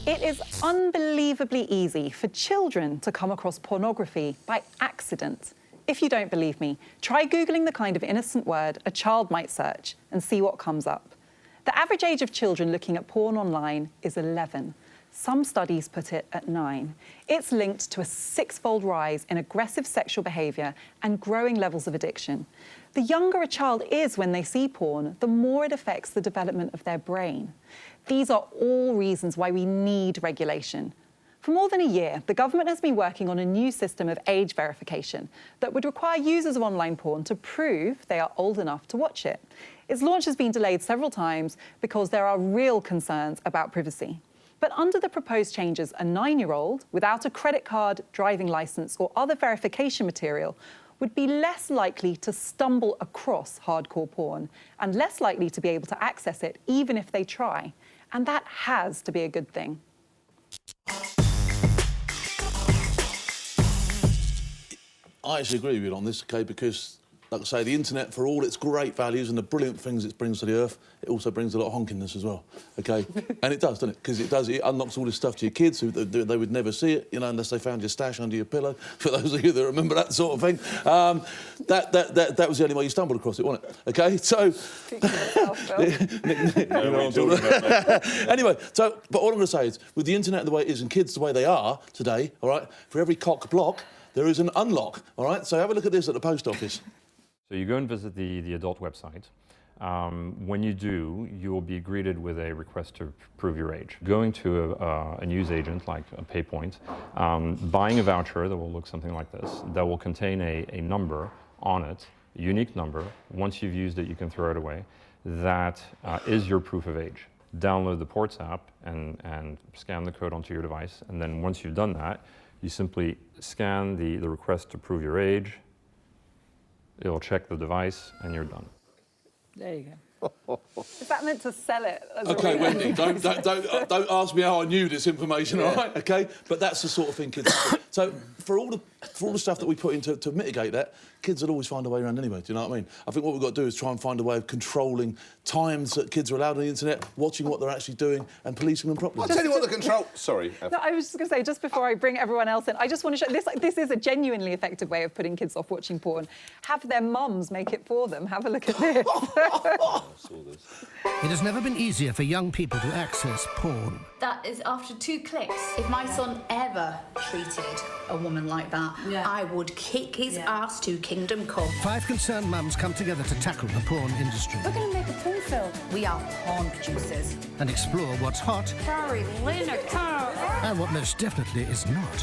It is unbelievably easy for children to come across pornography by accident. If you don't believe me, try Googling the kind of innocent word a child might search and see what comes up. The average age of children looking at porn online is 11. Some studies put it at 9. It's linked to a 6-fold rise in aggressive sexual behaviour and growing levels of addiction. The younger a child is when they see porn, the more it affects the development of their brain. These are all reasons why we need regulation. For more than a year, the government has been working on a new system of age verification that would require users of online porn to prove they are old enough to watch it. Its launch has been delayed several times because there are real concerns about privacy. But under the proposed changes, a 9-year-old without a credit card, driving licence or other verification material would be less likely to stumble across hardcore porn and less likely to be able to access it even if they try. And that has to be a good thing. I actually agree with you on this, OK, because, like I say, the internet, for all its great values and the brilliant things it brings to the earth, it also brings a lot of honkiness as well, OK? And it does, doesn't it? Because it unlocks all this stuff to your kids who they would never see it, you know, unless they found your stash under your pillow, for those of you that remember that sort of thing. That was the only way you stumbled across it, wasn't it? OK, so... Anyway, so, but all I'm going to say is, with the internet the way it is and kids the way they are today, all right, for every cock block, there is an unlock, all right? So have a look at this at the post office. So you go and visit the adult website. When you do, you will be greeted with a request to prove your age. Going to a news agent like a PayPoint, buying a voucher that will look something like this, that will contain a number on it, a unique number. Once you've used it, you can throw it away. That is your proof of age. Download the Ports app and scan the code onto your device. And then once you've done that, you simply scan the request to prove your age. It'll check the device, and you're done. There you go. Is that meant to sell it? OK, Wendy, don't ask me how I knew this information, all right? OK, but that's the sort of thing kids do. So for all the stuff that we put in to mitigate that, kids will always find a way around anyway. Do you know what I mean? I think what we've got to do is try and find a way of controlling times that kids are allowed on the internet, watching what they're actually doing, and policing them properly. I'll tell you what the control... Sorry. No, I was just going to say, just before I bring everyone else in, I just want to show... This is a genuinely effective way of putting kids off watching porn. Have their mums make it for them. Have a look at this. It has never been easier for young people to access porn. That is after 2 clicks. If my son ever treated a woman like that, I would kick his ass to kingdom come. 5 concerned mums come together to tackle the porn industry. We're going to make a porn film. We are porn producers. And explore what's hot Very Lineker. and what most definitely is not.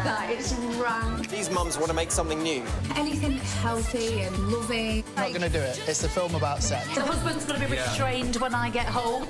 That is rank. These mums want to make something new. Anything healthy and loving. Not going to do it. It's a film about sex. The husband's going to be restrained when I get home.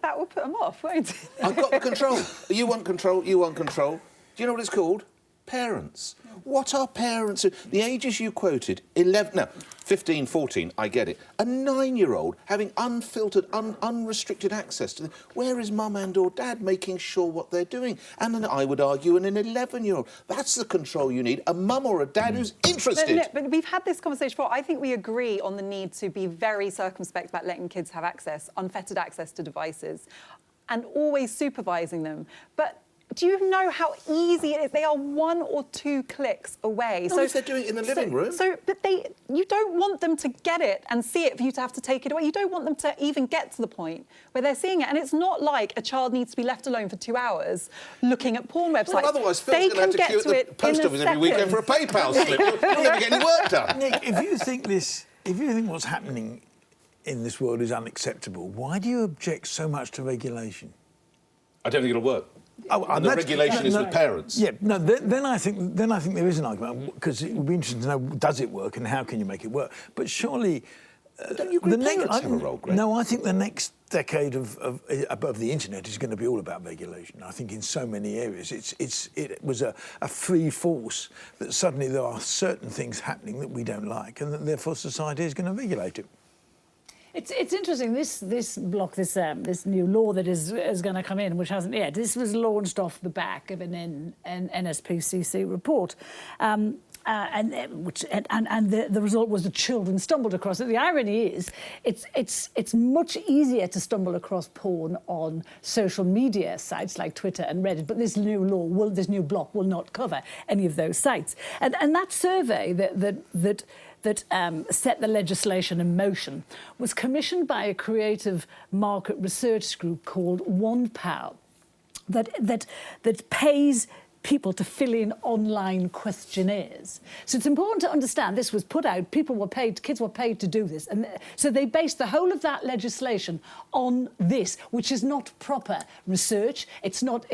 That will put them off, won't it? I've got the control. You want control, you want control. Do you know what it's called? Parents. What are parents? The ages you quoted, 11... No, 15, 14, I get it. A 9-year-old having unfiltered, unrestricted access to... Where is mum and or dad making sure what they're doing? And then I would argue an 11-year-old. That's the control you need, a mum or a dad who's interested. But we've had this conversation before. I think we agree on the need to be very circumspect about letting kids have access, unfettered access to devices, and always supervising them. But do you know how easy it is? They are 1 or 2 clicks away. So if they're doing it in the living room. But you don't want them to get it and see it for you to have to take it away. You don't want them to even get to the point where they're seeing it. And it's not like a child needs to be left alone for 2 hours looking at porn websites. Well, otherwise Phil's going to have to queue at the post office every weekend for a PayPal slip. You'll never get any work done. Nick, if you think what's happening in this world is unacceptable, why do you object so much to regulation? I don't think it'll work. Oh, the regulation is with parents. Yeah, no. Then I think there is an argument because it would be interesting to know, does it work and how can you make it work? But surely, don't you agree parents have a role, Greg? No, I think the next decade above the internet is going to be all about regulation. I think in so many areas it was a free force that suddenly there are certain things happening that we don't like, and that therefore society is going to regulate it. It's interesting, this new law that is going to come in, which hasn't yet. This was launched off the back of an NSPCC report. the result was the children stumbled across it. The irony is, it's much easier to stumble across porn on social media sites like Twitter and Reddit, but this new law, this new block, will not cover any of those sites. And that survey that set the legislation in motion was commissioned by a creative market research group called OnePal that pays people to fill in online questionnaires. So it's important to understand this was put out, kids were paid to do this. And so they based the whole of that legislation on this, which is not proper research. It's not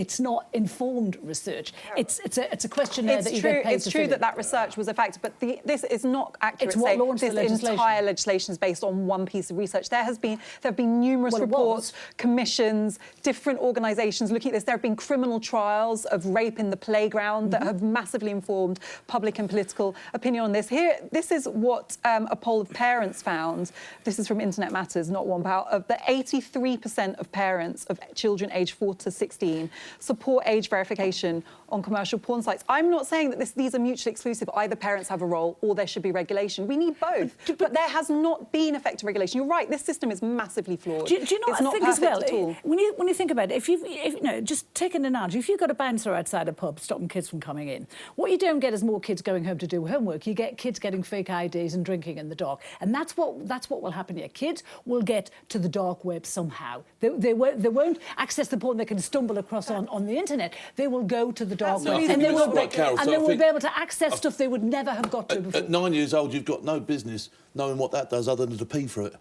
informed research. It's a questionnaire that you get paid to fill in. It's true that research was a factor, but this is not accurate. It's what launched the this legislation. entire legislation is based on one piece of research. There have been numerous reports, commissions, different organisations looking at this. There have been criminal trials of rape in the playground that have massively informed public and political opinion on this. This is what a poll of parents found. This is from Internet Matters, not OnePal. Of the 83% of parents of children aged 4 to 16 support age verification on commercial porn sites. I'm not saying that these are mutually exclusive. Either parents have a role or there should be regulation. We need both. But there has not been effective regulation. You're right, this system is massively flawed. Do you know what I think as well? When you think about it, if just take an analogy, if you've got a bouncer outside a pub stopping kids from coming in, what you don't get is more kids going home to do homework. You get kids getting fake IDs and drinking in the dark. And that's what will happen here. Kids will get to the dark web somehow. They won't access the porn they can stumble across on the internet. They will go to the dark web. And they will be able to access stuff they would never have got to before. At 9 years old, you've got no business knowing what that does other than to pee through it.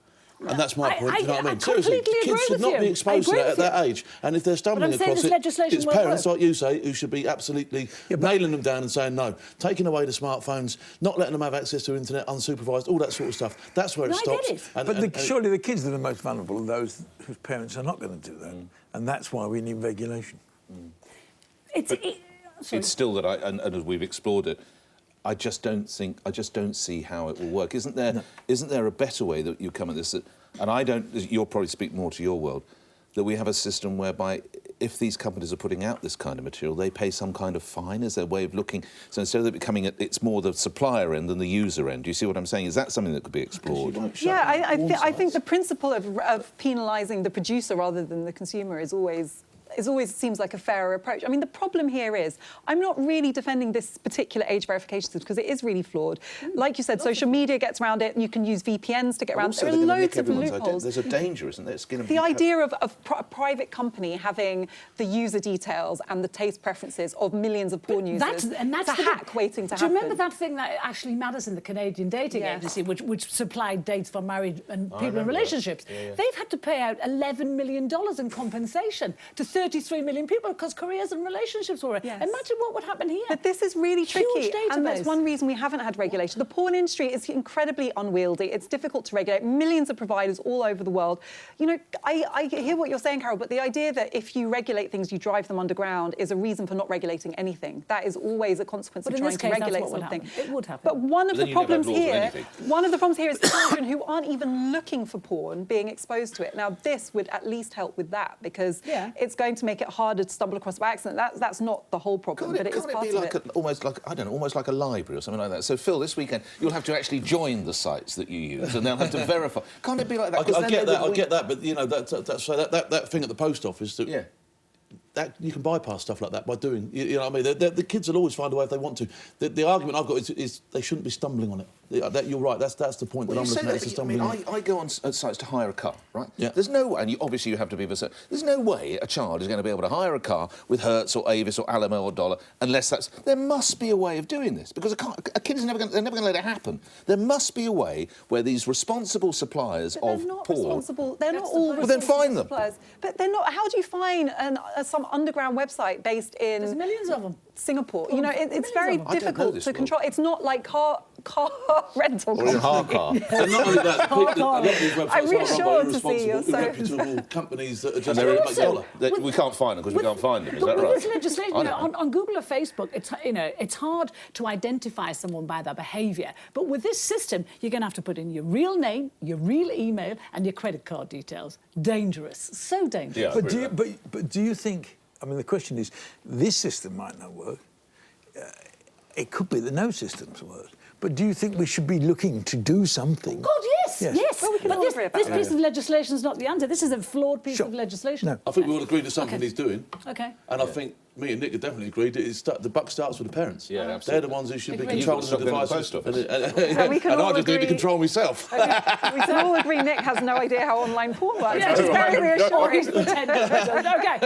And that's my point, do you know what I mean? Seriously, kids should not be exposed to that at that age. And if they're stumbling across it, it's parents, like you say, who should be absolutely nailing them down and saying no, taking away the smartphones, not letting them have access to internet unsupervised, all that sort of stuff. That's where it stops. But surely the kids that are the most vulnerable are those whose parents are not going to do that. And that's why we need regulation. It's still that and as we've explored it, I just don't see how it will work. Isn't there a better way that you come at this? And you'll probably speak more to your world, that we have a system whereby if these companies are putting out this kind of material, they pay some kind of fine as their way of looking. So instead of it becoming, it's more the supplier end than the user end. Do you see what I'm saying? Is that something that could be explored? Yeah, I think the principle of penalising the producer rather than the consumer is always seems like a fairer approach. I mean, the problem here is I'm not really defending this particular age verification system because it is really flawed. Like you said, social media gets around it, and you can use VPNs to get around it. There are loads of loopholes. There's a danger, isn't there? The idea of a private company having the user details and the taste preferences of millions of porn users, that's a hack waiting to happen. Do you remember that thing that Ashley Madison, the Canadian dating agency, which supplied dates for married and people in relationships? They've had to pay out $11 million in compensation to 33 million people because careers and relationships were. Imagine what would happen here. But this is really tricky, and that's one reason we haven't had regulation. The porn industry is incredibly unwieldy. It's difficult to regulate. Millions of providers all over the world. You know, I hear what you're saying, Carol, but the idea that if you regulate things, you drive them underground is a reason for not regulating anything. That is always a consequence of trying to regulate something. It would happen. But one of the problems here is children who aren't even looking for porn being exposed to it. Now, this would at least help with that because it's going to make it harder to stumble across by accident. That's not the whole problem, but it is part of it. Almost like a library or something like that. So, Phil, this weekend you'll have to actually join the sites that you use, and they'll have to verify. Can't it be like that? I get that, but you know that thing at the post office that you can bypass stuff like that by doing. You know what I mean? The kids will always find a way if they want to. The argument I've got is they shouldn't be stumbling on it. You're right. That's the point that I'm looking at. I go on sites to hire a car, right? Yeah. There's no way, and obviously you have to be of a certain. There's no way a child is going to be able to hire a car with Hertz or Avis or Alamo or Dollar unless that's. There must be a way of doing this because a kid is never going to let it happen. There must be a way where these responsible suppliers of porn. They're not all. Well, then find them. Suppliers. But they're not. How do you find some underground website based in? There's millions of them. Singapore. You know, it's very difficult to control. It's not like car rental. Or in car. And not only that, a lot of these websites I'm reassured to see you. Reputable companies that are just there to make dollar. We can't find them because we can't find them. Is that right? With this legislation, on Google or Facebook, it's hard to identify someone by their behaviour. But with this system, you're going to have to put in your real name, your real email, and your credit card details. Dangerous, so dangerous. Yeah, but do you think? I mean, the question is, this system might not work. it could be that no system's worked. But do you think we should be looking to do something? God, yes. Well, we can but all this, agree about this that. piece of legislation is not the answer. This is a flawed piece of legislation. No. I think we all agree to something Okay. he's doing. Okay. And I think me and Nick have definitely agreed that the buck starts with the parents. Yeah, They're absolutely. the ones who should be Agreed. controlling the You've got to devices. stop going to the post office. And we can and all I just need to agree- control myself. We can all agree Nick has no idea how online porn works, Yeah, which is very Or reassuring. he's pretending. Okay.